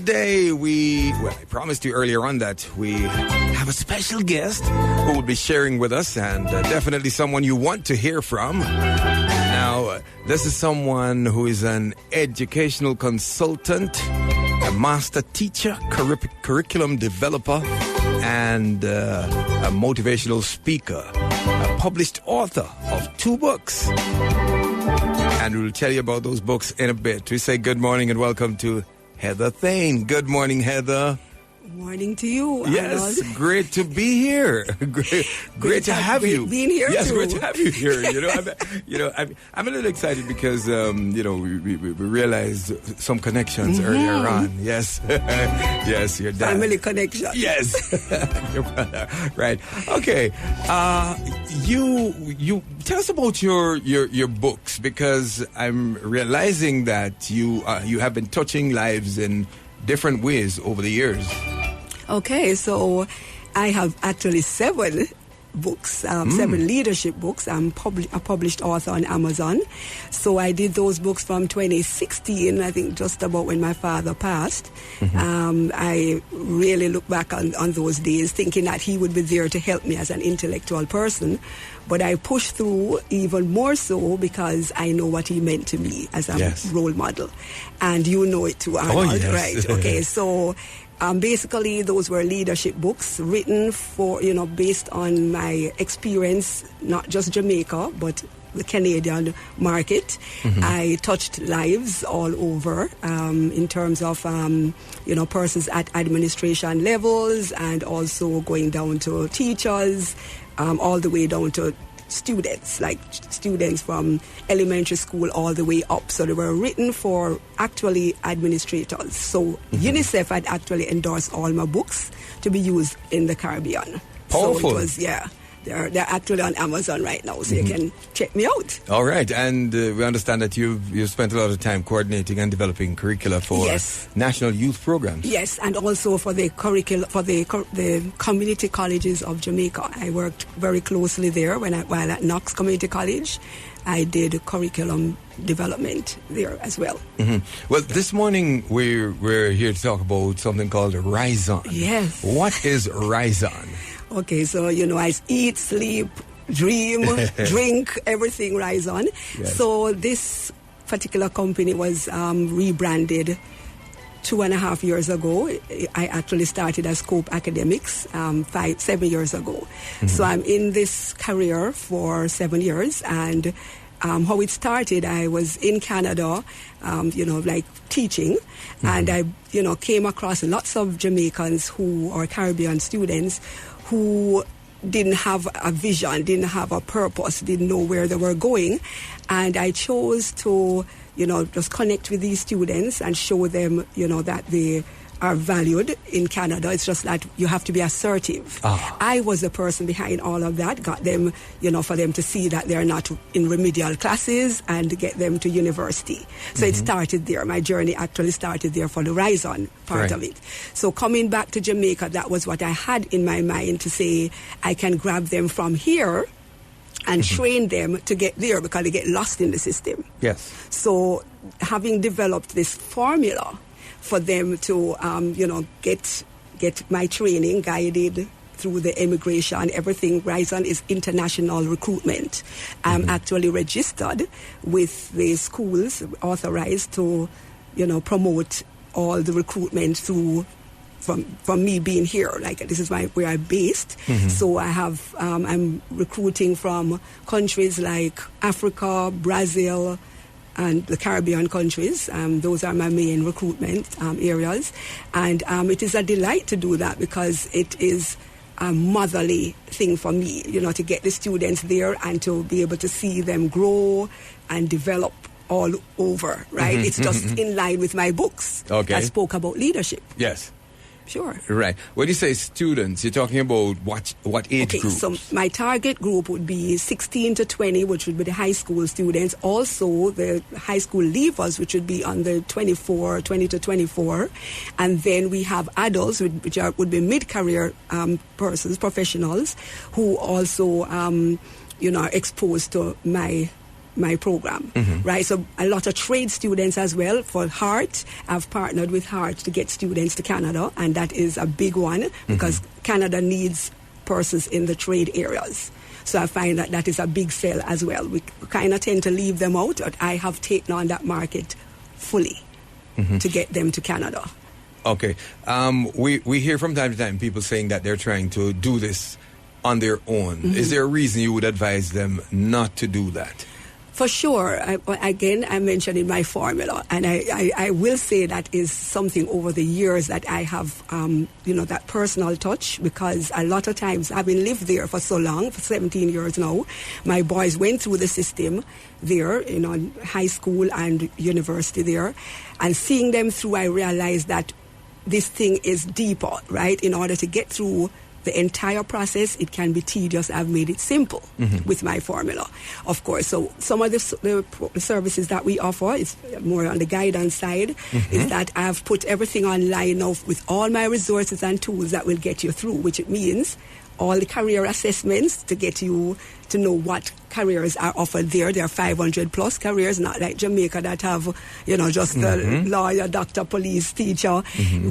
Today, I promised you earlier on that we have a special guest who will be sharing with us, and definitely someone you want to hear from. Now, this is someone who is an educational consultant, a master teacher, curriculum developer, and a motivational speaker, a published author of 2 books. And we'll tell you about those books in a bit. We say good morning and welcome to Heather Thane. Good morning, Heather. Good morning to you, Yes, Arnold. Great to be here. Great to have you. Being here yes, too. Great to have you here. I'm a little excited because we realized some connections earlier on. Yes, yes, your dad. Family connection. Yes, your brother. Right. Okay. You tell us about your books, because I'm realizing that you have been touching lives in different ways over the years. Okay, so I have actually 7 books, 7 leadership books. I'm a published author on Amazon. So I did those books from 2016, I think just about when my father passed. I really look back on those days thinking that he would be there to help me as an intellectual person. But I pushed through even more so because I know what he meant to me as a role model. And you know it too, Arnold, right? Okay, so basically those were leadership books written for, based on my experience, not just Jamaica, but the Canadian market. I touched lives all over in terms of, persons at administration levels, and also going down to teachers, all the way down to students, like students from elementary school all the way up. So they were written for actually administrators. So UNICEF had actually endorsed all my books to be used in the Caribbean. Powerful. So it was, they're actually on Amazon right now, so you can check me out. All right, and we understand that you've spent a lot of time coordinating and developing curricula for national youth programs. Yes, and also for the curricula for the community colleges of Jamaica. I worked very closely there while at Knox Community College. I did curriculum development there as well. Well, this morning we're here to talk about something called Ryzen. Yes. What is Ryzen? Okay, so, I eat, sleep, dream, drink, everything Ryzen. Yes. So this particular company was rebranded 2.5 years ago. I actually started as Scope Academics 7 years ago. So I'm in this career for 7 years, and how it started, I was in Canada, teaching, and I, came across lots of Jamaicans who are Caribbean students who didn't have a vision, didn't have a purpose, didn't know where they were going. And I chose to, just connect with these students and show them, that they are valued in Canada. It's just that you have to be assertive. I was the person behind all of that, got them, for them to see that they're not in remedial classes and get them to university. So it started there. My journey actually started there for the Ryzen part of it. So coming back to Jamaica, that was what I had in my mind, to say I can grab them from here and train them to get there, because they get lost in the system. Yes. So having developed this formula for them to, get my training guided through the immigration, everything. Ryzen is international recruitment. I'm actually registered with the schools, authorized to, promote all the recruitment through from me being here. Like, this is where I'm based. So I have, I'm recruiting from countries like Africa, Brazil, and the Caribbean countries. Those are my main recruitment areas. And it is a delight to do that, because it is a motherly thing for me, to get the students there and to be able to see them grow and develop all over, right? It's just in line with my books that spoke about leadership. Yes. Sure. Right. When you say students, you're talking about what age group? So my target group would be 16 to 20, which would be the high school students. Also, the high school leavers, which would be on the 20 to 24. And then we have adults, which would be mid-career persons, professionals, who also, are exposed to my my program, right? So a lot of trade students as well. For Heart, I've partnered with Heart to get students to Canada, and that is a big one because Canada needs persons in the trade areas. So I find that that is a big sell as well. We kind of tend to leave them out, but I have taken on that market fully to get them to Canada. Okay. We hear from time to time people saying that they're trying to do this on their own. Is there a reason you would advise them not to do that? For sure. I mentioned in my formula, and I will say that is something over the years that I have, that personal touch, because a lot of times, having lived there for so long, for 17 years now, my boys went through the system there, high school and university there, and seeing them through, I realized that this thing is deeper, right? In order to get through the entire process, it can be tedious. I've made it simple with my formula, of course. So some of the services that we offer is more on the guidance side, is that I've put everything online now with all my resources and tools that will get you through, which it means all the career assessments to get you to know what careers are offered there. There are 500 plus careers, not like Jamaica that have, just the lawyer, doctor, police, teacher.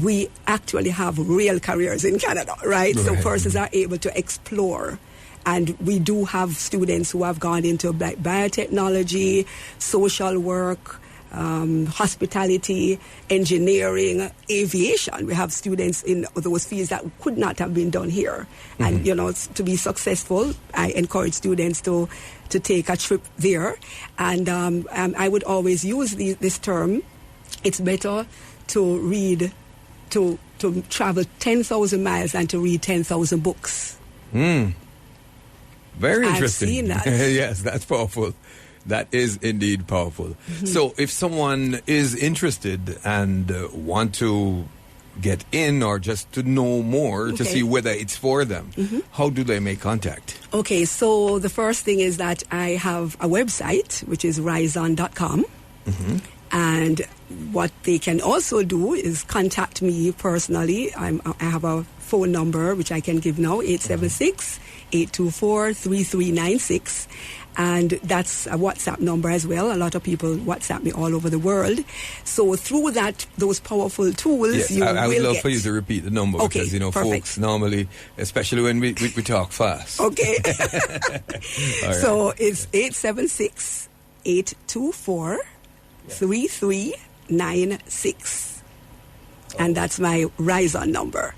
We actually have real careers in Canada, right? So persons are able to explore. And we do have students who have gone into biotechnology, social work, hospitality, engineering, aviation. We have students in those fields that could not have been done here. And, to be successful, I encourage students to take a trip there. And I would always use this term. It's better to read, to travel 10,000 miles than to read 10,000 books. Very interesting. I've seen that. Yes, that's powerful. That is indeed powerful. So if someone is interested and want to get in or just to know more to see whether it's for them, how do they make contact? Okay, so the first thing is that I have a website, which is Ryzen.com. And what they can also do is contact me personally. I have a phone number, which I can give now, 876-824-3396. And that's a WhatsApp number as well. A lot of people WhatsApp me all over the world. So through those powerful tools, I would love for you to repeat the number because, perfect. folks normally, especially when we talk fast. Okay. Right. So it's 876-824-3396. And that's my Ryzen number.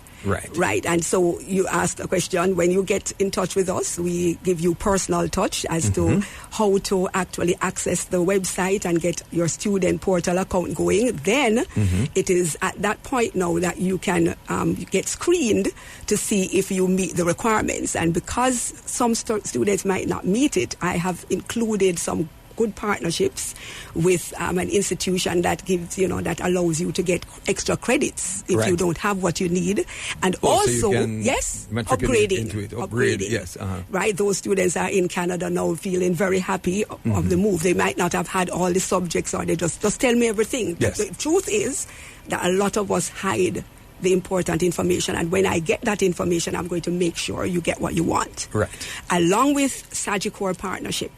Right. And so you asked a question. When you get in touch with us, we give you personal touch as to how to actually access the website and get your student portal account going. Then it is at that point now that you can get screened to see if you meet the requirements. And because some students might not meet it, I have included some good partnerships with an institution that gives, that allows you to get extra credits if you don't have what you need. And also, upgrading. Yes. Right, those students are in Canada now feeling very happy of the move. They might not have had all the subjects, or they just tell me everything. Yes. The truth is that a lot of us hide the important information, and when I get that information, I'm going to make sure you get what you want. Right. Along with Sagicor partnership.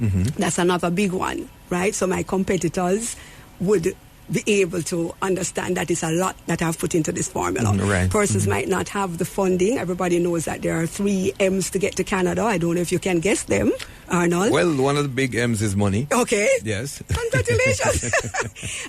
That's another big one, right? So my competitors would be able to understand that it's a lot that I've put into this formula. Persons might not have the funding. Everybody knows that there are 3 M's to get to Canada. I don't know if you can guess them, Arnold. Well, one of the big M's is money. Okay. Yes. Congratulations.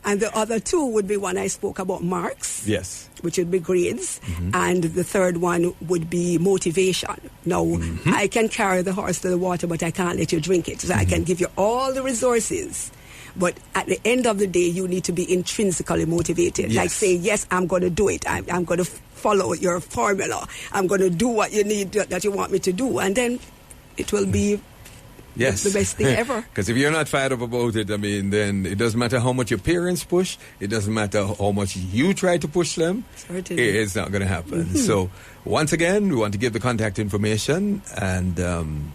And the other 2 would be one I spoke about, marks. Yes. Which would be grades. And the third one would be motivation. Now, I can carry the horse to the water, but I can't let you drink it. So I can give you all the resources. But at the end of the day, you need to be intrinsically motivated. Like say, yes, I'm going to do it. I'm going to follow your formula. I'm going to do what you need, that you want me to do. And then it will be the best thing ever. Because if you're not fired up about it, then it doesn't matter how much your parents push. It doesn't matter how much you try to push them. Certainly. It's not going to happen. So once again, we want to give the contact information and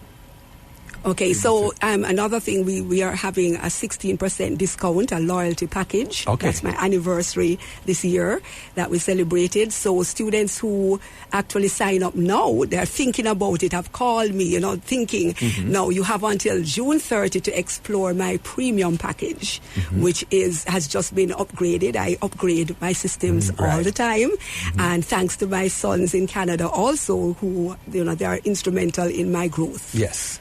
Okay, so another thing, we are having a 16% discount, a loyalty package. Okay. That's my anniversary this year that we celebrated. So students who actually sign up now, they're thinking about it, have called me, thinking, no, you have until June 30 to explore my premium package, which has just been upgraded. I upgrade my systems all the time. And thanks to my sons in Canada also, who, they are instrumental in my growth. Yes.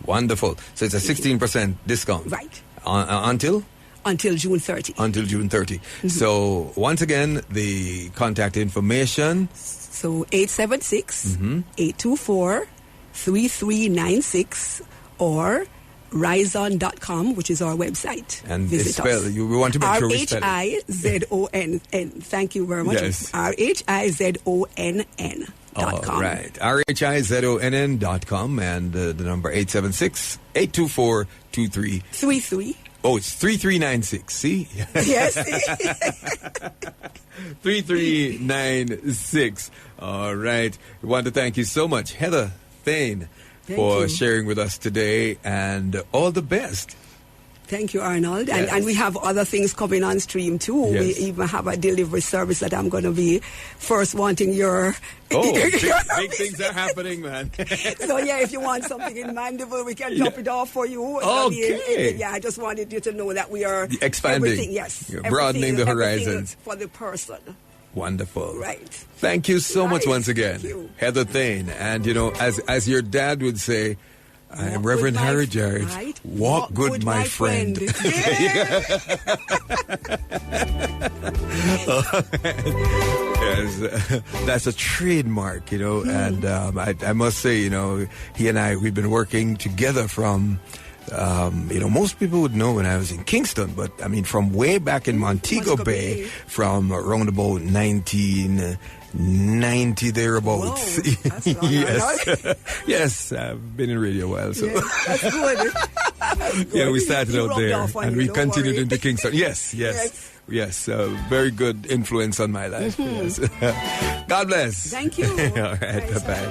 Wonderful. So it's a 16% discount. Right. Until? Until June 30. Until June 30. So once again, the contact information. So 876-824-3396 or Ryzen.com, which is our website. And visit us. We want to make sure we spell it. RHIZONN. Thank you very much. Yes. RHIZONN.com. All right. RHIZONN.com and the number 876-824-2333. Oh, it's 3396. See? Yes. 3396. All right. We want to thank you so much, Heather Thane, for sharing with us today, and all the best. Thank you, Arnold. Yes. And we have other things coming on stream, too. Yes. We even have a delivery service that I'm going to be first wanting your... Oh, big things are happening, man. So, if you want something in Mandeville, we can drop it off for you. Okay. I just wanted you to know that we are... expanding. Yes. You're broadening the horizons. For the person. Wonderful. Right. Thank you so much once again, Thank you. Heather Thane. And, as your dad would say, I am Reverend Harry Jarrett. Right? Walk good, my friend. Yes, that's a trademark, and I must say, he and I, we've been working together from, most people would know when I was in Kingston, but I mean, from way back in Montego Bay, from around about 1990 thereabouts. Whoa, that's long. Yes. Yes, I've been in radio a while, so. Yeah, that's good. Yeah, we started out there and we continued worry. into Kingston. Yes. Very good influence on my life. Yes. God bless. Thank you. All right, bye-bye.